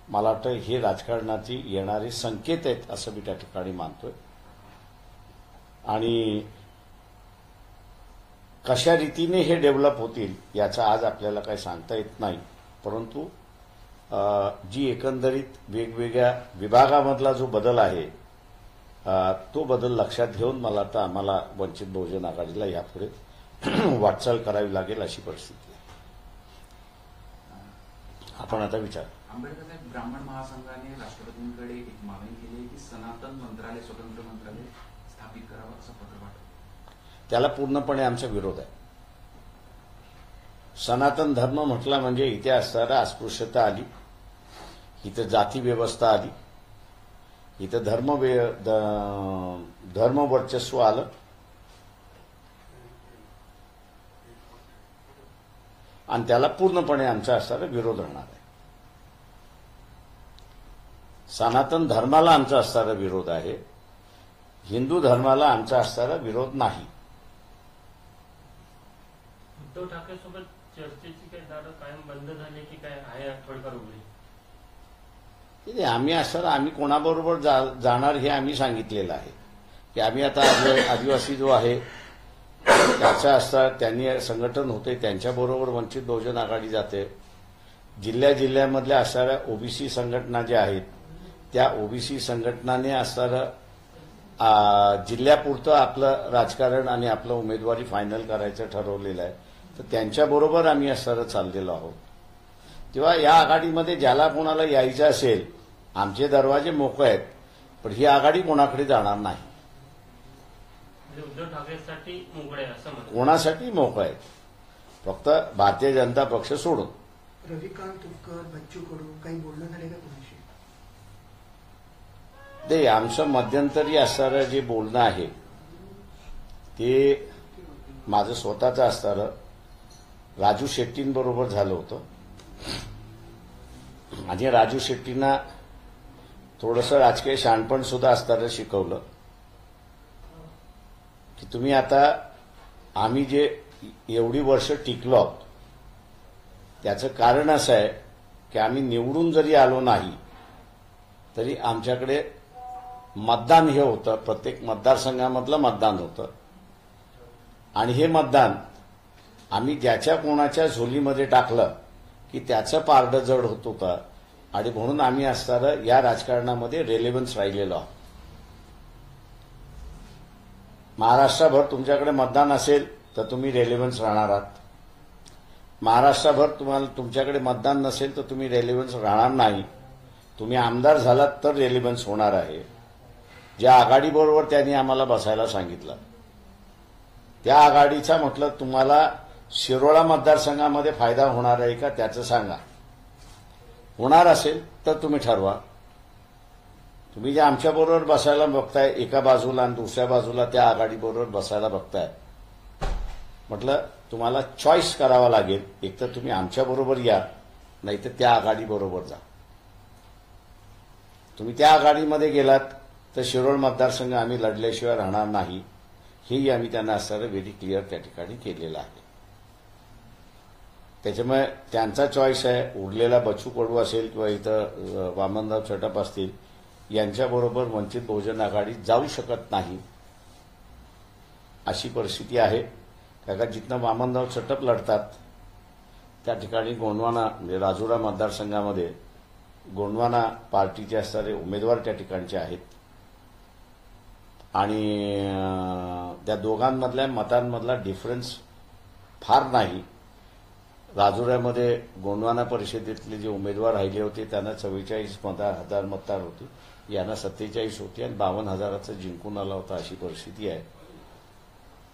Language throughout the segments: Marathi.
मला वाटतं हे राजकारणाची येणारे संकेत आहेत असं मी त्या ठिकाणी मानतोय. आणि कशा रीतीने हे डेव्हलप होतील याचं आज आपल्याला काही सांगता येत नाही. परंतु जी एकंदरीत वेगवेगळ्या विभागामधला जो बदल आहे तो बदल लक्षात घेऊन मला आता आम्हाला वंचित बहुजन आघाडीला यापुढे वाटचाल करावी लागेल अशी परिस्थिती आहे. आपण आता विचार. आंबेडकर साहेब, ब्राह्मण महासंघाने राष्ट्रपतींकडे एक मागणी केली आहे की सनातन मंत्रालय, स्वतंत्र मंत्रालय स्थापित करावं असं पत्र पाठवलं. त्याला पूर्णपणे आमचा विरोध आहे. सनातन धर्म म्हटला म्हणजे इथे असणारा अस्पृश्यता आली, इथं जाती व्यवस्था आली, इथं धर्म वर्चस्व आलं आणि त्याला पूर्णपणे आमचा असणारा विरोध राहणार आहे. सनातन धर्माला आमचा असणारा विरोध आहे, हिंदू धर्माला आमचा असणारा विरोध नाही. उद्धव ठाकरे सोबत चर्चेची काही दारं कायम बंद झाली की काय आहे थोडीफार उघडी? आम्ही कोणाबरोबर जाणार हे आम्ही सांगितलेलं आहे की आम्ही आता आदिवासी जो आहे त्याचा असता त्यांनी संघटन होते त्यांच्याबरोबर वंचित बहुजन आघाडी जाते. जिल्ह्यामधल्या असणाऱ्या ओबीसी संघटना ज्या आहेत त्या ओबीसी संघटनाने असणारं जिल्ह्यापुरतं आपलं राजकारण आणि आपलं उमेदवारी फायनल करायचं ठरवलेलं आहे. तर त्यांच्याबरोबर आम्ही असणारं चाललेलो आहोत. तेव्हा या आघाडीमध्ये ज्याला कोणाला यायचं असेल आमचे दरवाजे मोकळे आहेत, पण ही आघाडी कोणाकडे जाणार नाही. उद्धव ठाकरेसाठी मोकळे असं कोणासाठी मोकळे आहेत, फक्त भारतीय जनता पक्ष सोडून. रविकांत तुपकर, बच्चू कडू काही बोलणं झाले का कोणाशी? ते आमचं मध्यंतरी असणारं जे बोलणं आहे ते माझं स्वतःचं असणारं राजू शेट्टींबरोबर झालं होतं. आणि राजू शेट्टींना थोडंसं राजकीय शहाणपण सुद्धा असताना शिकवलं की तुम्ही आता आम्ही जे एवढी वर्ष टिकलो आहोत त्याचं कारण असं आहे की आम्ही निवडून जरी आलो नाही तरी आमच्याकडे मतदान हे होतं, प्रत्येक मतदारसंघामधलं मतदान होतं. आणि हे मतदान आम्ही ज्याच्या कोणाच्या झोलीमध्ये टाकलं की त्याचं पारडं जड होत होतं. आणि म्हणून आम्ही असणारं या राजकारणामध्ये रेलेव्हन्स राहिलेलो आहोत. महाराष्ट्रभर तुमच्याकडे मतदान असेल तर तुम्ही रेलेव्हन्स राहणार आहात. महाराष्ट्रभर तुमच्याकडे मतदान नसेल तर तुम्ही रेलेव्हन्स राहणार नाही. तुम्ही आमदार झालात तर रेलेव्हन्स होणार आहे. ज्या आघाडीबरोबर त्यांनी आम्हाला बसायला सांगितलं त्या आघाडीचा म्हटलं तुम्हाला शिरोळा मतदारसंघामध्ये फायदा होणार आहे का त्याचं सांगा. होणार असेल तर तुम्ही ठरवा. तुम्ही जे आमच्याबरोबर बसायला बघताय एका बाजूला आणि दुसऱ्या बाजूला त्या आघाडीबरोबर बसायला बघताय, म्हटलं तुम्हाला चॉईस करावा लागेल. एक तर तुम्ही आमच्याबरोबर या, नाही तर त्या आघाडीबरोबर जा. तुम्ही त्या आघाडीमध्ये गेलात तर शिरोळ मतदारसंघ आम्ही लढल्याशिवाय राहणार नाही. हेही आम्ही त्यांना असणारं व्हेरी क्लिअर त्या ठिकाणी केलेलं आहे. त्याच्यामुळे त्यांचा चॉईस आहे. उरलेला बच्चू कडू असेल किंवा इथं वामनराव चटप असतील यांच्याबरोबर वंचित बहुजन आघाडी जाऊ शकत नाही अशी परिस्थिती आहे. कारण जिथनं वामनराव चटप लढतात त्या ठिकाणी गोंडवाना म्हणजे राजुरा मतदारसंघामध्ये गोंडवाना पार्टीचे असणारे उमेदवार त्या ठिकाणचे आहेत. आणि त्या दोघांमधल्या मतांमधला डिफरन्स फार नाही. राजुऱ्यामध्ये गोंडवाना परिषदेतले जे उमेदवार राहिले होते त्यांना 44,000 मतदार होती, यांना 47 होती आणि 52,000चं जिंकून आला होता अशी परिस्थिती आहे.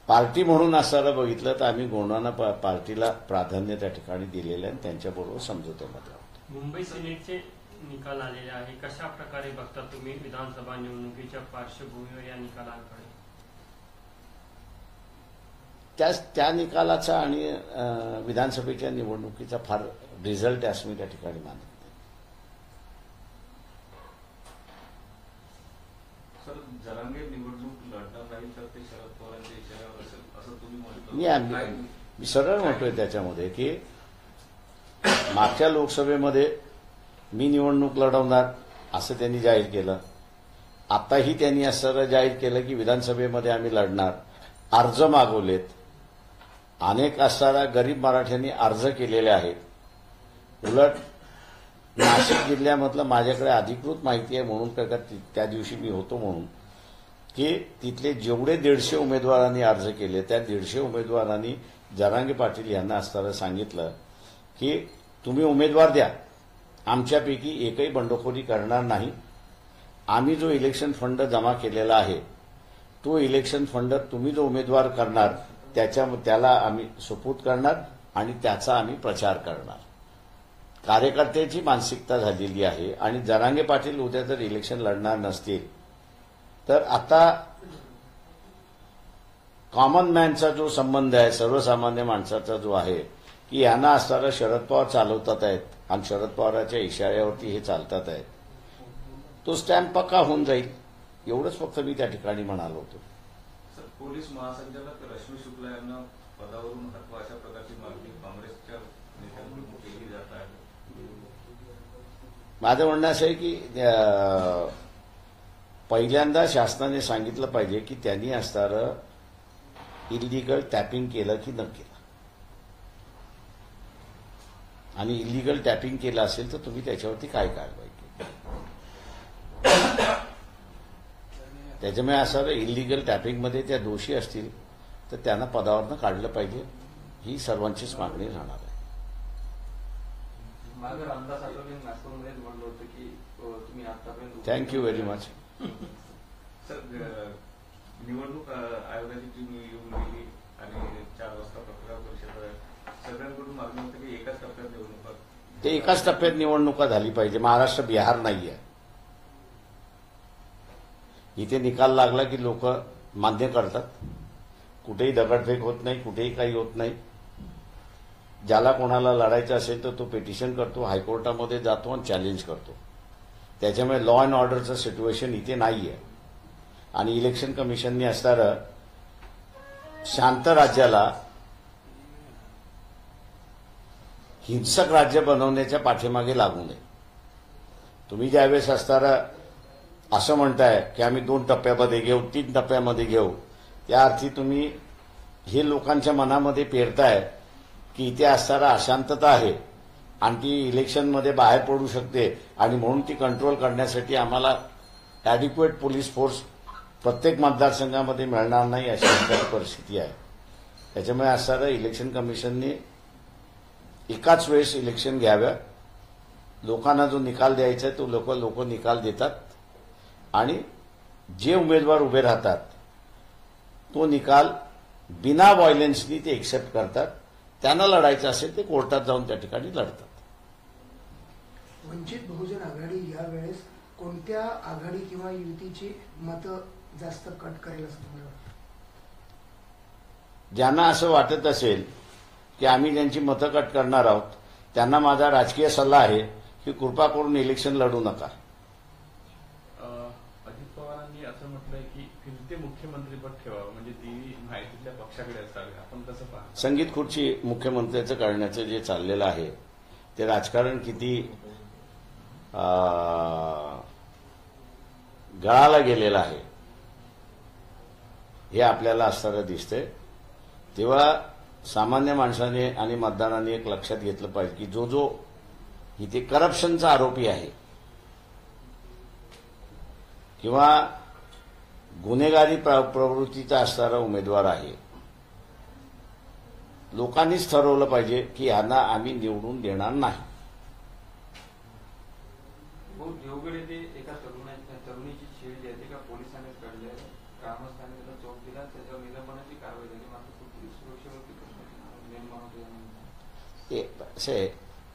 पार्टी म्हणून असणारं बघितलं तर आम्ही गोंडवाना पार्टीला प्राधान्य त्या ठिकाणी दिलेलं आहे आणि त्यांच्याबरोबर समझोत्यामध्ये आहोत. मुंबई सिनेटचे निकाल आलेले आहे, कशा प्रकारे बघता तुम्ही विधानसभा निवडणुकीच्या पार्श्वभूमीवर या निकालांकडे? त्या निकालाचा आणि विधानसभेच्या निवडणुकीचा फार रिझल्ट असं मी त्या ठिकाणी मानत नाही. सर, जरांगे निवडणूक लढणार नाही तर ते शरद पवारांच्या इशाऱ्यावर असेल असं तुम्ही म्हटलं. मी सरळ म्हणतोय त्याच्यामध्ये की मागच्या लोकसभेमध्ये मी निवडणूक लढवणार असं त्यांनी जाहीर केलं. आताही त्यांनी असं जाहीर केलं की विधानसभेमध्ये आम्ही लढणार. अर्ज मागवलेत. अनेक असणाऱ्या गरीब मराठ्यांनी अर्ज केलेले आहेत. उलट नाशिक जिल्ह्यामधलं माझ्याकडे अधिकृत माहिती आहे म्हणून का त्या दिवशी मी होतो म्हणून की तिथले जेवढे 150 उमेदवारांनी अर्ज केले त्या 150 उमेदवारांनी जरांगे पाटील यांना असताना सांगितलं की तुम्ही उमेदवार द्या, आमच्यापैकी एकही बंडखोरी करणार नाही. आम्ही जो इलेक्शन फंड जमा केलेला आहे तो इलेक्शन फंड तुम्ही जो उमेदवार करणार त्याला आम्ही सुपूर्द करणार आणि त्याचा आम्ही प्रचार करणार. कार्यकर्त्याची मानसिकता झालेली आहे. आणि जरांगे पाटील उद्या जर इलेक्शन लढणार नसतील तर आता कॉमन मॅनचा जो संबंध आहे, सर्वसामान्य माणसाचा जो आहे की यांना असणारा शरद पवार चालवतात आहेत आणि शरद पवारांच्या इशाऱ्यावरती हे चालतात आहेत, तो स्टॅम्प पक्का होऊन जाईल. एवढंच फक्त मी त्या ठिकाणी म्हणालो होतो. सर, पोलीस महासंचालक रश्मी शुक्ला यांना पदावरून हटवा अशा प्रकारची मागणी काँग्रेसच्या नेत्यांकडून केली जात आहे. माझं म्हणणं असं आहे की पहिल्यांदा शासनाने सांगितलं पाहिजे की त्यांनी असणारं इलिगल टॅपिंग केलं की न केलं. आणि इलिगल टॅपिंग केलं असेल तर तुम्ही त्याच्यावरती काय कारवाई केली. त्याच्यामुळे असं इलिगल टॅपिंगमध्ये त्या दोषी असतील तर त्यांना पदावरनं काढलं पाहिजे. ही सर्वांचीच मागणी राहणार आहे. माझं रामदास आठवले नागपूरमध्येच म्हणलं होतं की तुम्ही आतापर्यंत थँक्यू व्हेरी मच. सर, निवडणूक आयोगाची टीम येऊन गेली आणि 4 वाजता पत्रकार परिषद सगळ्यांकडून मागणी होती की एकाच टप्प्यात निवडणुका. ते एकाच टप्प्यात निवडणुका झाली पाहिजे. महाराष्ट्र बिहार नाहीये. इथे निकाल लागला की लोक मान्य करतात. कुठेही दगडफेक होत नाही, कुठेही काही होत नाही. ज्याला कोणाला लढायचं असेल तर तो पिटिशन करतो, हायकोर्टामध्ये जातो आणि चॅलेंज करतो. त्याच्यामुळे लॉ अँड ऑर्डरचं सिच्युएशन इथे नाहीये. आणि इलेक्शन कमिशनने असणारं शांत राज्याला हिंसक राज्य बनवण्याच्या पाठीमागे लागू नये. तुम्ही ज्यावेळेस असणारं असं म्हणताय की आम्ही 2 टप्प्यामध्ये घेऊ, 3 टप्प्यामध्ये घेऊ, त्या अर्थी तुम्ही हे लोकांच्या मनामध्ये पेरताय की इथे असणारा अशांतता आहे आणि ती इलेक्शनमध्ये बाहेर पडू शकते आणि म्हणून ती कंट्रोल करण्यासाठी आम्हाला ॲडिक्वेट पोलीस फोर्स प्रत्येक मतदारसंघामध्ये मिळणार नाही अशी एखादी परिस्थिती आहे. त्याच्यामुळे असणारं इलेक्शन कमिशनने एकाच वेळेस इलेक्शन घ्याव्या. लोकांना जो निकाल द्यायचा आहे तो लोक निकाल देतात आणि जे उमेदवार उभे राहतात तो निकाल बिना व्हायलन्सनी ते एक्सेप्ट करतात. त्यांना लढायचं असेल ते कोर्टात जाऊन त्या ठिकाणी लढतात. वंचित बहुजन आघाडी यावेळेस कोणत्या आघाडी किंवा युतीची मतं जास्त कट करेल असं तुम्हाला वाटतं? ज्यांना असं वाटत असेल की आम्ही ज्यांची मतं कट करणार आहोत त्यांना माझा राजकीय सल्ला आहे की कृपा करून इलेक्शन लढू नका. अजित पवारांनी असं म्हटलंय की फिरते मुख्यमंत्रीपद ठेवावं, म्हणजे ती माहितीतल्या पक्षाकडे असावी. आपण कसं पाहता? संगीत खुर्ची मुख्यमंत्र्याचं करण्याचं जे चाललेलं आहे ते राजकारण किती गळाला गेलेलं आहे हे आपल्याला असताना दिसतंय. तेव्हा सामान्य माणसाने आणि मतदारांनी एक लक्षात घेतलं पाहिजे की जो इथे करप्शनचा आरोपी आहे किंवा गुन्हेगारी प्रवृत्तीचा असणारा उमेदवार आहे, लोकांनीच ठरवलं पाहिजे की यांना आम्ही निवडून देणार नाही. देवगड येथे एका तरुणीची छेड जी आहे का पोलिसांनी काढली आहे. ग्रामस्थांनी त्याला चोप दिला, त्याच्यावर निलंबनाची कारवाई झाली. मात्र पोलीस सुरक्षेवरती प्रश्न निर्माण होतो.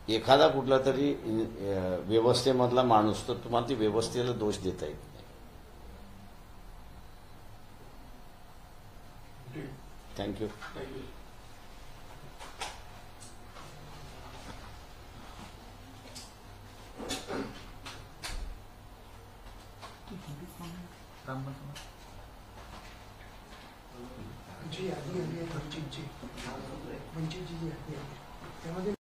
एखादा कुठला तरी व्यवस्थेमधला माणूस तर तुम्हाला ती व्यवस्थेला दोष देता येत नाही. थँक्यू. जी यादी आली आहे वंचितची जी यादी आहे त्यामध्ये